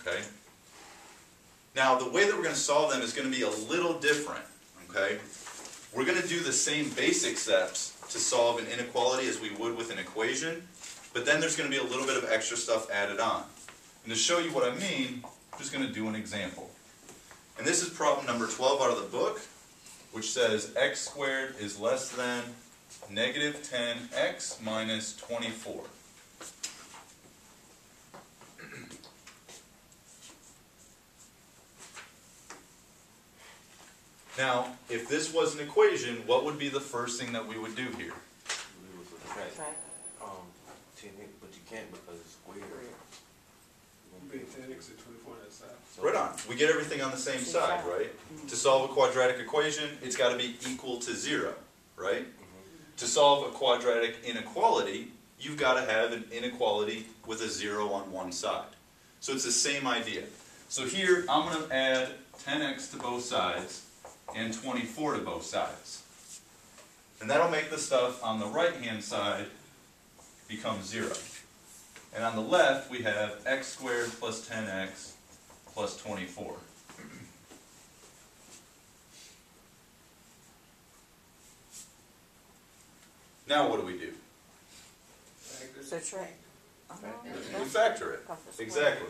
Okay? Now, the way that we're going to solve them is going to be a little different. Okay? We're going to do the same basic steps to solve an inequality as we would with an equation, but then there's going to be a little bit of extra stuff added on. And to show you what I mean, I'm just going to do an example. And this is problem number 12 out of the book, which says x squared is less than negative 10x minus 24. Now, if this was an equation, what would be the first thing that we would do here? We would subtract 10, but you can't because it's squared. You get 10x and 24 on that side. Right on. We get everything on the same side, right? To solve a quadratic equation, it's got to be equal to 0, right? To solve a quadratic inequality, you've got to have an inequality with a 0 on one side. So it's the same idea. So here, I'm going to add 10x to both sides and 24 to both sides. And that'll make the stuff on the right-hand side become 0. And on the left, we have x squared plus 10x plus 24. Now what do we do? Subtract. We factor it. Exactly.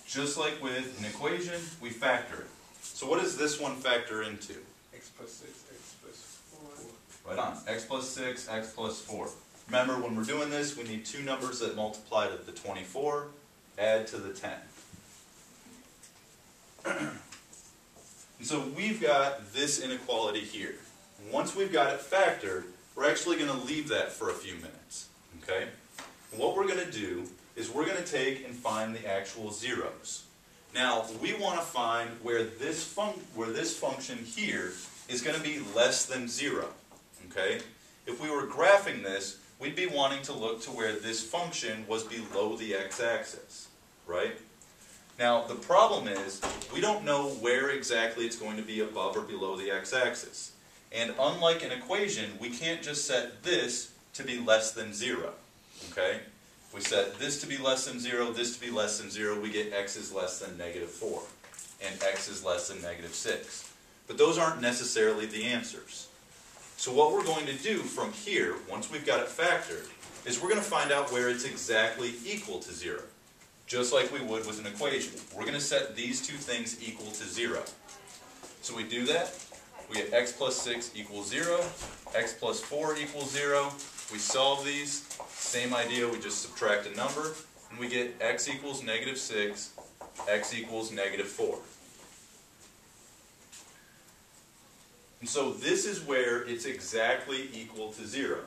Just like with an equation, we factor it. So what does this one factor into? X plus 6, x plus 4. Right on. X plus 6, x plus 4. Remember, when we're doing this, we need two numbers that multiply to the 24, add to the 10. And so we've got this inequality here. Once we've got it factored, we're actually going to leave that for a few minutes. Okay? And what we're going to do is we're going to take and find the actual zeros. Now, we want to find where this function here is going to be less than 0. Okay? If we were graphing this, we'd be wanting to look to where this function was below the x-axis. Right? Now, the problem is, we don't know where exactly it's going to be above or below the x-axis. And unlike an equation, we can't just set this to be less than 0. Okay? If we set this to be less than 0, this to be less than 0, we get x is less than negative 4. And x is less than negative 6. But those aren't necessarily the answers. So what we're going to do from here, once we've got it factored, is we're going to find out where it's exactly equal to 0. Just like we would with an equation. We're going to set these two things equal to 0. So we do that. We get x plus 6 equals 0. X plus 4 equals 0. We solve these. Same idea, we just subtract a number. And we get x equals negative 6. X equals negative 4. And so this is where it's exactly equal to 0.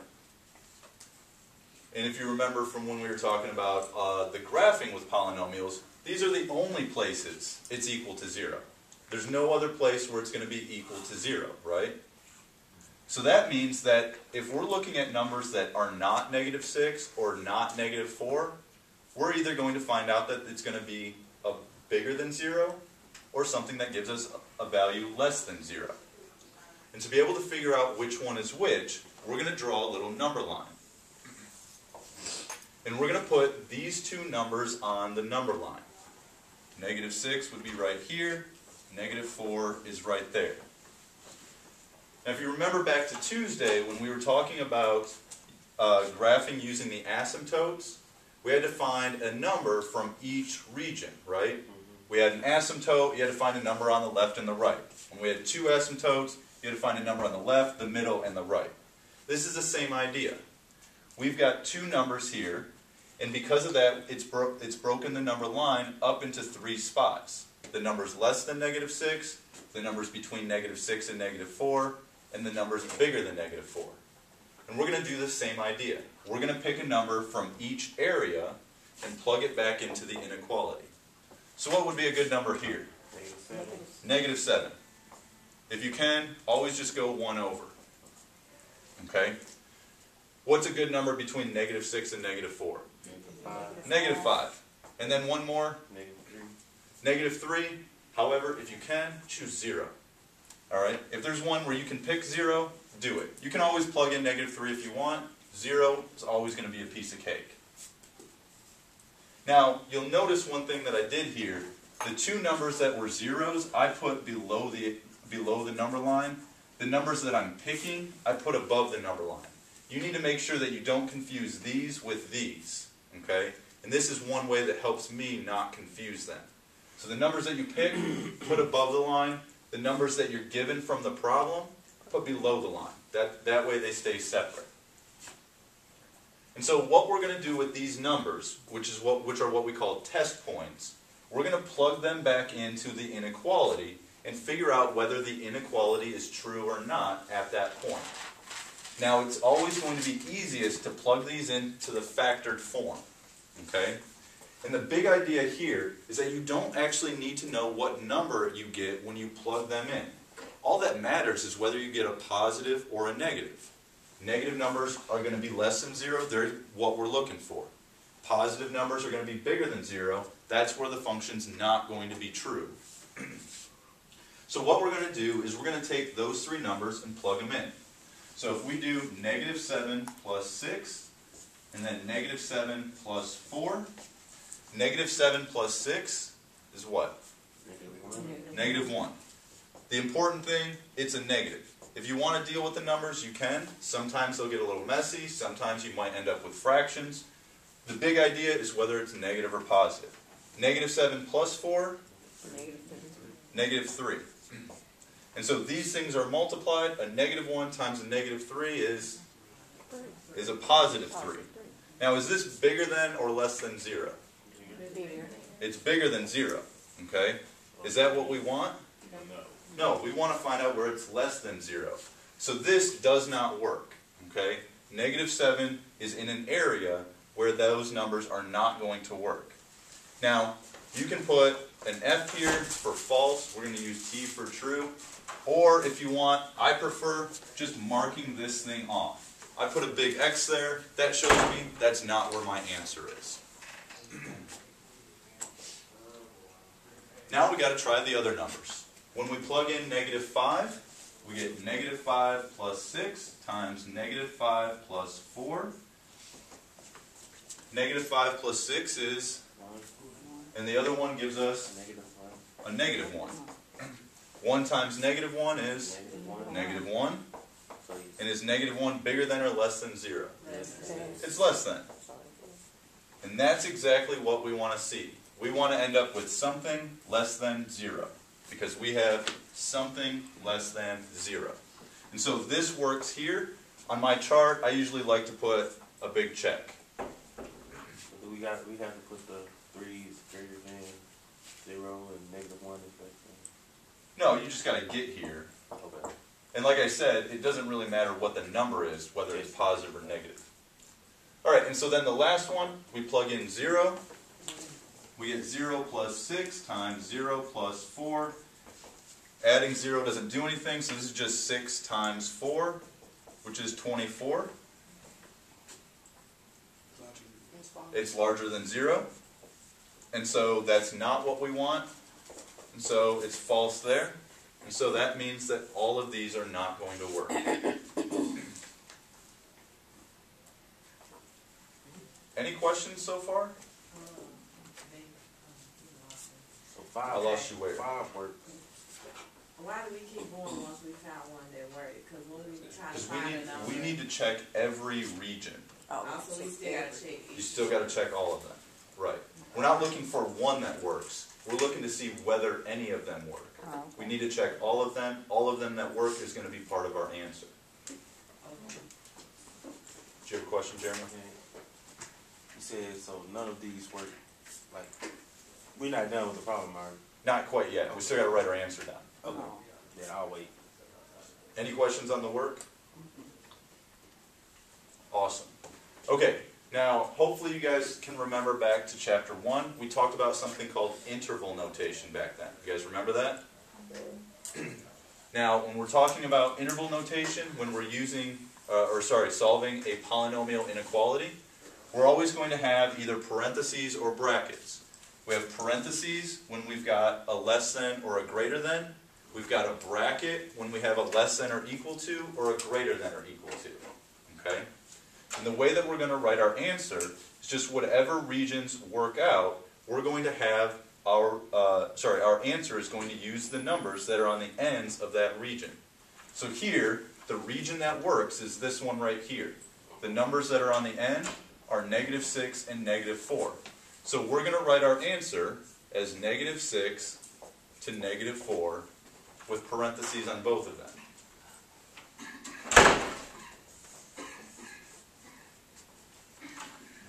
And if you remember from when we were talking about the graphing with polynomials, these are the only places it's equal to 0. There's no other place where it's going to be equal to 0, right? So that means that if we're looking at numbers that are not negative 6 or not negative 4, we're either going to find out that it's going to be bigger than 0 or something that gives us a value less than 0. And to be able to figure out which one is which, we're going to draw a little number line. And we're going to put these two numbers on the number line. Negative 6 would be right here. Negative 4 is right there. Now if you remember back to Tuesday when we were talking about graphing using the asymptotes, we had to find a number from each region, right? We had an asymptote, you had to find a number on the left and the right. When we had two asymptotes, you had to find a number on the left, the middle, and the right. This is the same idea. We've got two numbers here, and because of that, it's broken the number line up into 3 spots. The numbers less than negative 6, the numbers between negative 6 and negative 4, and the numbers bigger than negative 4. And we're going to do the same idea. We're going to pick a number from each area and plug it back into the inequality. So what would be a good number here? Negative 7. If you can, always just go 1 over. Okay? What's a good number between negative 6 and negative 4? Negative 5. And then one more? Negative 3. However, if you can, choose 0. Alright? If there's one where you can pick 0, do it. You can always plug in negative 3 if you want. 0 is always going to be a piece of cake. Now, you'll notice one thing that I did here. The two numbers that were zeros, I put below the number line. The numbers that I'm picking, I put above the number line. You need to make sure that you don't confuse these with these, okay? And this is one way that helps me not confuse them. So the numbers that you pick, put above the line. The numbers that you're given from the problem, put below the line. That way they stay separate. And so what we're going to do with these numbers, which are what we call test points, we're going to plug them back into the inequality and figure out whether the inequality is true or not at that point. Now, it's always going to be easiest to plug these into the factored form. Okay? And the big idea here is that you don't actually need to know what number you get when you plug them in. All that matters is whether you get a positive or a negative. Negative numbers are going to be less than 0. They're what we're looking for. Positive numbers are going to be bigger than 0. That's where the function's not going to be true. So what we're going to do is we're going to take those three numbers and plug them in. So if we do negative 7 plus 6, and then negative 7 plus 4, negative 7 plus 6 is what? Negative 1. The important thing, it's a negative. If you want to deal with the numbers, you can. Sometimes they'll get a little messy. Sometimes you might end up with fractions. The big idea is whether it's negative or positive. Negative 7 plus 4, negative 3. And so these things are multiplied. A negative 1 times a negative 3 is a positive 3. Now, is this bigger than or less than 0? Bigger. It's bigger than 0. Okay? Is that what we want? No, we want to find out where it's less than 0. So this does not work. Okay? Negative 7 is in an area where those numbers are not going to work. Now, you can put an F here for false. We're going to use T for true. Or if you want, I prefer just marking this thing off. I put a big X there. That shows me that's not where my answer is. Now we got to try the other numbers. When we plug in negative 5, we get negative 5 plus 6 times negative 5 plus 4. Negative 5 plus 6 is, and the other one gives us a negative 1. 1 times negative 1 is negative 1. And is negative 1 bigger than or less than 0? It's less than. And that's exactly what we want to see. We want to end up with something less than 0. Because we have something less than 0. And so this works here. On my chart, I usually like to put a big check. We have to put the 3's greater than 0 and negative 1 is like that. No, you just got to get here. Okay. And like I said, it doesn't really matter what the number is, whether it's positive or negative. Alright, and so then the last one, we plug in 0. We get 0 plus 6 times 0 plus 4. Adding 0 doesn't do anything, so this is just 6 times 4, which is 24. It's larger than 0. And so that's not what we want. And so it's false there. And so that means that all of these are not going to work. Any questions so far? So 5. I lost you where? 5 works. Why do we keep going once we found one that worked? Because when we try to Because find a number, we need to check every region. also we still got to check each. You still got to check all of them. Right. We're not looking for one that works. We're looking to see whether any of them work. We need to check all of them. All of them that work is going to be part of our answer. Do you have a question, Jeremy? You said, so none of these work, like, we're not done with the problem, are we? Not quite yet. We still got to write our answer down. Okay. Then I'll wait. Any questions on the work? Awesome. Okay, now hopefully you guys can remember back to chapter 1. We talked about something called interval notation back then. You guys remember that? Now, when we're talking about interval notation, when we're using, solving a polynomial inequality, we're always going to have either parentheses or brackets. We have parentheses when we've got a less than or a greater than. We've got a bracket when we have a less than or equal to or a greater than or equal to. Okay? And the way that we're going to write our answer is just whatever regions work out, we're going to have our answer is going to use the numbers that are on the ends of that region. So here, the region that works is this one right here. The numbers that are on the end are -6 and -4. So we're going to write our answer as -6 to -4 with parentheses on both of them.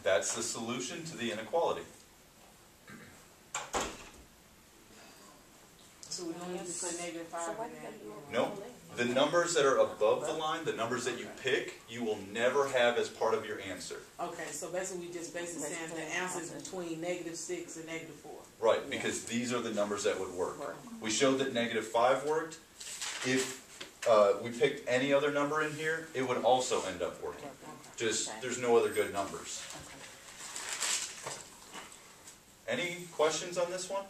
That's the solution to the inequality. So we don't need to put -5 in there. No, the numbers that are above the line, the numbers that you pick, you will never have as part of your answer. Okay, so basically we just saying the answer is between -6 and -4. Right, because these are the numbers that would work. We showed that -5 worked. If we picked any other number in here, it would also end up working. Just, there's no other good numbers. Any questions on this one?